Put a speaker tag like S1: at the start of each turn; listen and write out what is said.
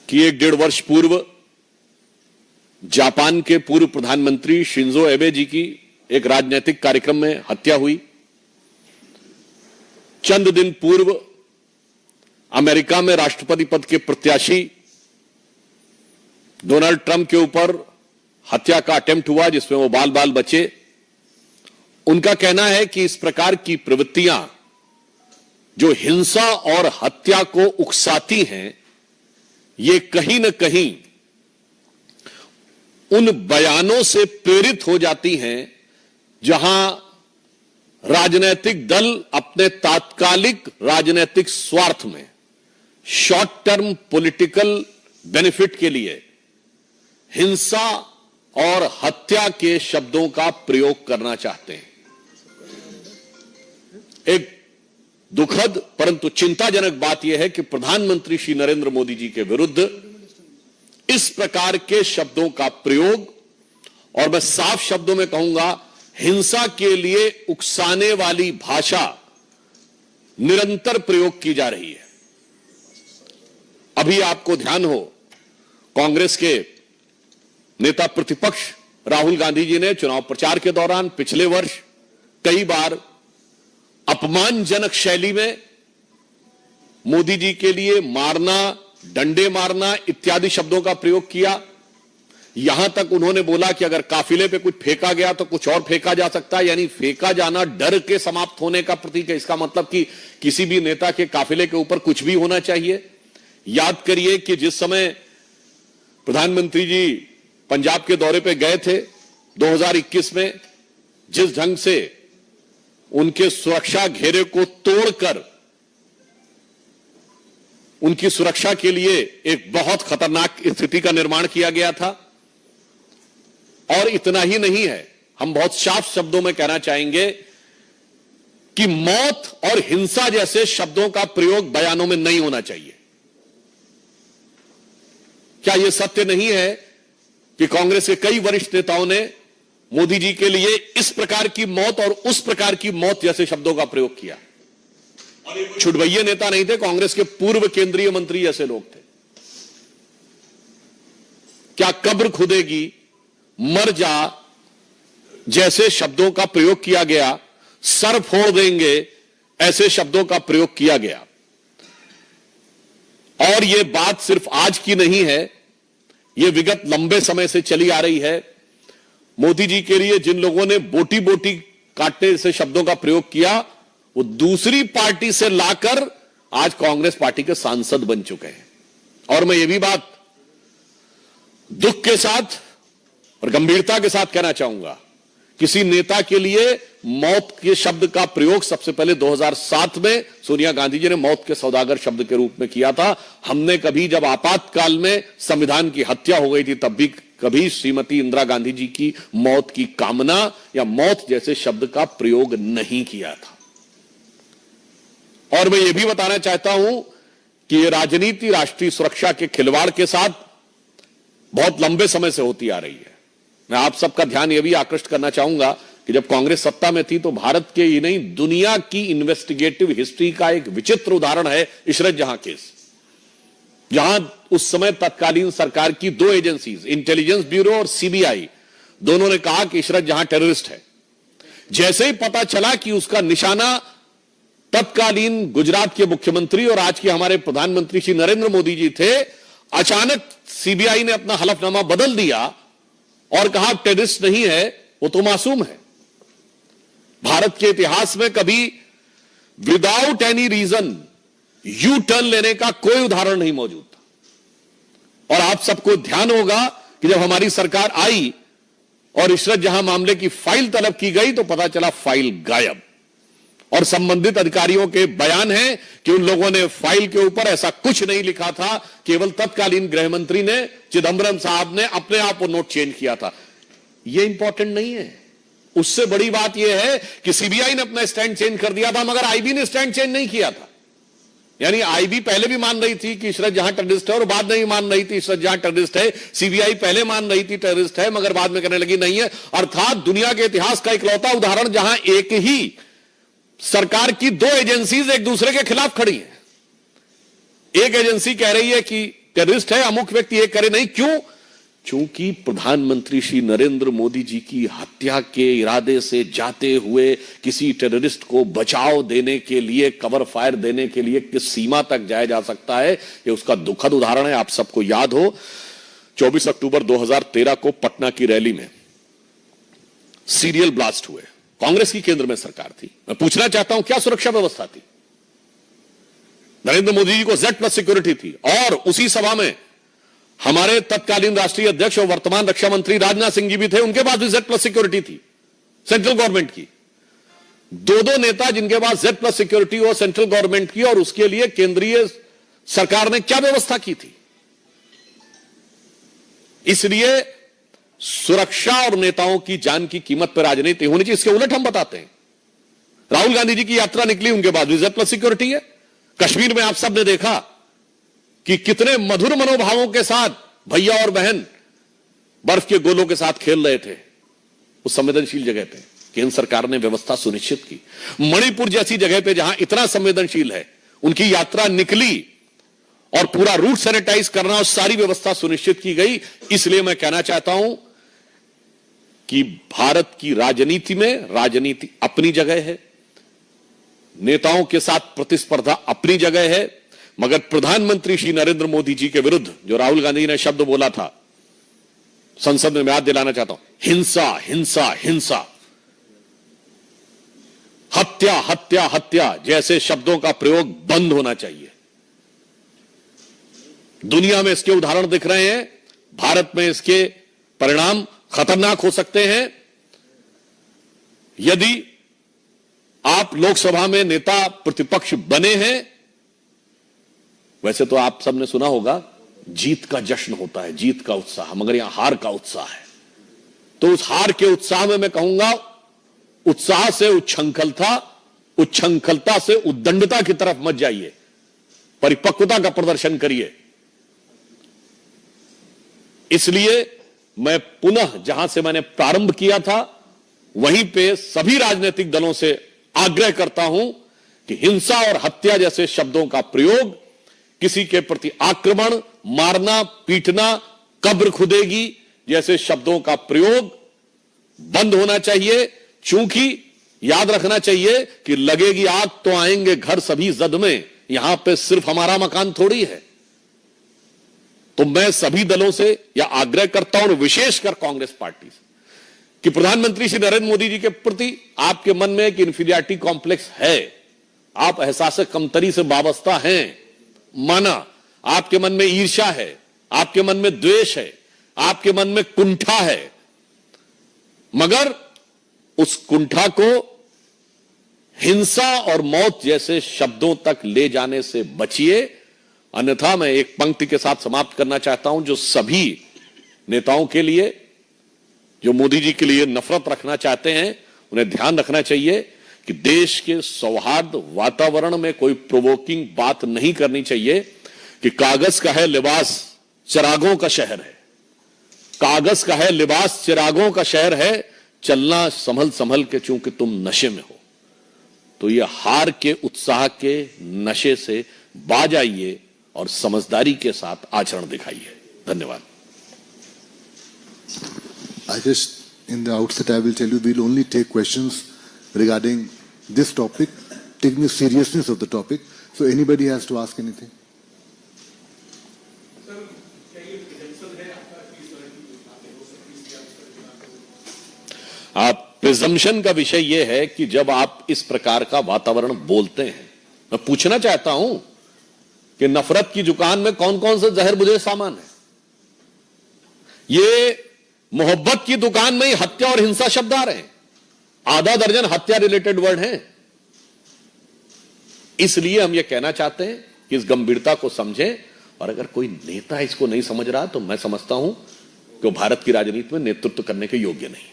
S1: कि 1-1.5 वर्ष पूर्व जापान के पूर्व प्रधानमंत्री शिंजो एबे जी की एक राजनीतिक कार्यक्रम में हत्या हुई। चंद दिन पूर्व अमेरिका में राष्ट्रपति पद के प्रत्याशी डोनाल्ड ट्रंप के ऊपर हत्या का अटेम्प्ट हुआ, जिसमें वो बाल बाल बचे। उनका कहना है कि इस प्रकार की प्रवृत्तियां जो हिंसा और हत्या को उकसाती हैं, ये कहीं न कहीं उन बयानों से प्रेरित हो जाती हैं जहां राजनीतिक दल अपने तात्कालिक राजनीतिक स्वार्थ में, शॉर्ट टर्म पॉलिटिकल बेनिफिट के लिए हिंसा और हत्या के शब्दों का प्रयोग करना चाहते हैं। एक दुखद परंतु चिंताजनक बात यह है कि प्रधानमंत्री श्री नरेंद्र मोदी जी के विरुद्ध इस प्रकार के शब्दों का प्रयोग, और मैं साफ शब्दों में कहूंगा हिंसा के लिए उकसाने वाली भाषा निरंतर प्रयोग की जा रही है। अभी आपको ध्यान हो, कांग्रेस के नेता प्रतिपक्ष राहुल गांधी जी ने चुनाव प्रचार के दौरान पिछले वर्ष कई बार अपमानजनक शैली में मोदी जी के लिए मारना, डंडे मारना इत्यादि शब्दों का प्रयोग किया। यहां तक उन्होंने बोला कि अगर काफिले पे कुछ फेंका गया तो कुछ और फेंका जा सकता है, यानी फेंका जाना डर के समाप्त होने का प्रतीक है। इसका मतलब कि किसी भी नेता के काफिले के ऊपर कुछ भी होना चाहिए। याद करिए कि जिस समय प्रधानमंत्री जी पंजाब के दौरे पे गए थे 2021 में, जिस ढंग से उनके सुरक्षा घेरे को तोड़कर उनकी सुरक्षा के लिए एक बहुत खतरनाक स्थिति का निर्माण किया गया था। और इतना ही नहीं है, हम बहुत साफ शब्दों में कहना चाहेंगे कि मौत और हिंसा जैसे शब्दों का प्रयोग बयानों में नहीं होना चाहिए। क्या यह सत्य नहीं है कि कांग्रेस के कई वरिष्ठ नेताओं ने मोदी जी के लिए इस प्रकार की मौत और उस प्रकार की मौत जैसे शब्दों का प्रयोग किया? छुटभइये नेता नहीं थे, कांग्रेस के पूर्व केंद्रीय मंत्री जैसे लोग थे। क्या कब्र खुदेगी, मर जा जैसे शब्दों का प्रयोग किया गया, सर फोड़ देंगे ऐसे शब्दों का प्रयोग किया गया। और यह बात सिर्फ आज की नहीं है, यह विगत लंबे समय से चली आ रही है। मोदी जी के लिए जिन लोगों ने बोटी बोटी काटने से शब्दों का प्रयोग किया, वो दूसरी पार्टी से लाकर आज कांग्रेस पार्टी के सांसद बन चुके हैं। और मैं ये भी बात दुख के साथ और गंभीरता के साथ कहना चाहूंगा, किसी नेता के लिए मौत के शब्द का प्रयोग सबसे पहले 2007 में सोनिया गांधी जी ने मौत के सौदागर शब्द के रूप में किया था। हमने कभी, जब आपातकाल में संविधान की हत्या हो गई थी, तब भी कभी श्रीमती इंदिरा गांधी जी की मौत की कामना या मौत जैसे शब्द का प्रयोग नहीं किया था। और मैं यह भी बताना चाहता हूं कि यह राजनीति राष्ट्रीय सुरक्षा के खिलवाड़ के साथ बहुत लंबे समय से होती आ रही है। मैं आप सबका ध्यान यह भी आकृष्ट करना चाहूंगा कि जब कांग्रेस सत्ता में थी तो भारत के ही नहीं, दुनिया की इन्वेस्टिगेटिव हिस्ट्री का एक विचित्र उदाहरण है इशरत जहां केस, जहां उस समय तत्कालीन सरकार की दो एजेंसीज, इंटेलिजेंस ब्यूरो और सीबीआई, दोनों ने कहा कि इशरत जहां टेररिस्ट है। जैसे ही पता चला कि उसका निशाना तत्कालीन गुजरात के मुख्यमंत्री और आज के हमारे प्रधानमंत्री श्री नरेंद्र मोदी जी थे, अचानक सीबीआई ने अपना हलफनामा बदल दिया और कहा टेररिस्ट नहीं है, वो तो मासूम है। भारत के इतिहास में कभी without any reason U turn लेने का कोई उदाहरण नहीं मौजूद था। और आप सबको ध्यान होगा कि जब हमारी सरकार आई और इशरत जहां मामले की फाइल तलब की गई तो पता चला फाइल गायब। और संबंधित अधिकारियों के बयान है कि उन लोगों ने फाइल के ऊपर ऐसा कुछ नहीं लिखा था, केवल तत्कालीन गृह मंत्री ने, चिदंबरम साहब ने अपने आप वो नोट चेंज किया था। ये इंपॉर्टेंट नहीं है। उससे बड़ी बात यह है कि सीबीआई ने अपना स्टैंड चेंज कर दिया था, मगर आईबी ने स्टैंड चेंज नहीं किया था। यानी आईबी पहले भी मान रही थी कि इशरत जहां टेररिस्ट है और बाद में भी मान रही थी इशरत जहां टेररिस्ट है। सीबीआई पहले मान रही थी टेररिस्ट है, मगर बाद में कहने लगी नहीं है। अर्थात दुनिया के इतिहास का इकलौता उदाहरण जहां एक ही सरकार की दो एजेंसीज एक दूसरे के खिलाफ खड़ी हैं। एक एजेंसी कह रही है कि टेररिस्ट है, अमुक व्यक्ति ये करे नहीं। क्यों? चूंकि प्रधानमंत्री श्री नरेंद्र मोदी जी की हत्या के इरादे से जाते हुए किसी टेररिस्ट को बचाव देने के लिए, कवर फायर देने के लिए किस सीमा तक जाया जा सकता है, ये उसका दुखद उदाहरण है। आप सबको याद हो 24 अक्टूबर 2013 को पटना की रैली में सीरियल ब्लास्ट हुए। कांग्रेस की केंद्र में सरकार थी। मैं पूछना चाहता हूं, क्या सुरक्षा व्यवस्था थी? नरेंद्र मोदी जी को Z+ सिक्योरिटी थी, और उसी सभा में हमारे तत्कालीन राष्ट्रीय अध्यक्ष और वर्तमान रक्षा मंत्री राजनाथ सिंह जी भी थे, उनके पास भी Z+ सिक्योरिटी थी सेंट्रल गवर्नमेंट की। दो नेता जिनके पास Z+ सिक्योरिटी हो सेंट्रल गवर्नमेंट की, और उसके लिए केंद्रीय सरकार ने क्या व्यवस्था की थी? इसलिए सुरक्षा और नेताओं की जान की कीमत पर राजनीति होनी चाहिए। इसके उलट हम बताते हैं, राहुल गांधी जी की यात्रा निकली, उनके बाद भी Z+ सिक्योरिटी है। कश्मीर में आप सब ने देखा कि कितने मधुर मनोभावों के साथ भैया और बहन बर्फ के गोलों के साथ खेल रहे थे उस संवेदनशील जगह पे। केंद्र सरकार ने व्यवस्था सुनिश्चित की। मणिपुर जैसी जगह पे जहां इतना संवेदनशील है, उनकी यात्रा निकली और पूरा रूट सैनिटाइज करना और सारी व्यवस्था सुनिश्चित की गई। इसलिए मैं कहना चाहता हूं कि भारत की राजनीति में राजनीति अपनी जगह है, नेताओं के साथ प्रतिस्पर्धा अपनी जगह है, मगर प्रधानमंत्री श्री नरेंद्र मोदी जी के विरुद्ध जो राहुल गांधी ने शब्द बोला था, संसद में मैं याद दिलाना चाहता हूं, हिंसा हिंसा हिंसा, हत्या हत्या हत्या जैसे शब्दों का प्रयोग बंद होना चाहिए। दुनिया में इसके उदाहरण दिख रहे हैं, भारत में इसके परिणाम खतरनाक हो सकते हैं। यदि आप लोकसभा में नेता प्रतिपक्ष बने हैं, वैसे तो आप सबने सुना होगा जीत का जश्न होता है, जीत का उत्साह, मगर यहां हार का उत्साह है। तो उस हार के उत्साह में मैं कहूंगा, उत्साह से उच्छृंखलता, उच्छृंखलता से उद्दंडता की तरफ मत जाइए, परिपक्वता का प्रदर्शन करिए। इसलिए मैं पुनः जहां से मैंने प्रारंभ किया था वहीं पे सभी राजनीतिक दलों से आग्रह करता हूं कि हिंसा और हत्या जैसे शब्दों का प्रयोग, किसी के प्रति आक्रमण, मारना, पीटना, कब्र खुदेगी जैसे शब्दों का प्रयोग बंद होना चाहिए। चूंकि याद रखना चाहिए कि लगेगी आग तो आएंगे घर सभी जद में, यहां पे सिर्फ हमारा मकान थोड़ी है। तो मैं सभी दलों से यह आग्रह करता हूं, और विशेषकर कांग्रेस पार्टी से, कि प्रधानमंत्री श्री नरेंद्र मोदी जी के प्रति आपके मन में एक इंफीरियरिटी कॉम्प्लेक्स है, आप एहसास कमतरी से वाबस्ता हैं, माना, आपके मन में ईर्ष्या है, आपके मन में द्वेष है, आपके मन में कुंठा है, मगर उस कुंठा को हिंसा और मौत जैसे शब्दों तक ले जाने से बचिए। अन्यथा मैं एक पंक्ति के साथ समाप्त करना चाहता हूं, जो सभी नेताओं के लिए, जो मोदी जी के लिए नफरत रखना चाहते हैं, उन्हें ध्यान रखना चाहिए कि देश के सौहार्द वातावरण में कोई प्रोवोकिंग बात नहीं करनी चाहिए कि कागज का है लिबास चिरागों का शहर है, कागज का है लिबास चिरागों का शहर है, चलना संभल संभल के चूंकि तुम नशे में हो। तो ये हार के उत्साह के नशे से बाज आइए और समझदारी के साथ आचरण दिखाइए। धन्यवाद।
S2: I just, in the outset, I will tell you, we'll only take questions regarding this topic, taking the seriousness of the topic. So anybody has to ask anything.
S1: Presumption का विषय यह है कि जब आप इस प्रकार का वातावरण बोलते हैं, मैं पूछना चाहता हूं कि नफरत की दुकान में कौन कौन से जहर बुझे सामान है? ये मोहब्बत की दुकान में ही हत्या और हिंसा शब्द आ रहे हैं, आधा दर्जन हत्या रिलेटेड वर्ड हैं। इसलिए हम ये कहना चाहते हैं कि इस गंभीरता को समझें, और अगर कोई नेता इसको नहीं समझ रहा तो मैं समझता हूं कि वो भारत की राजनीति में नेतृत्व करने के योग्य नहीं है।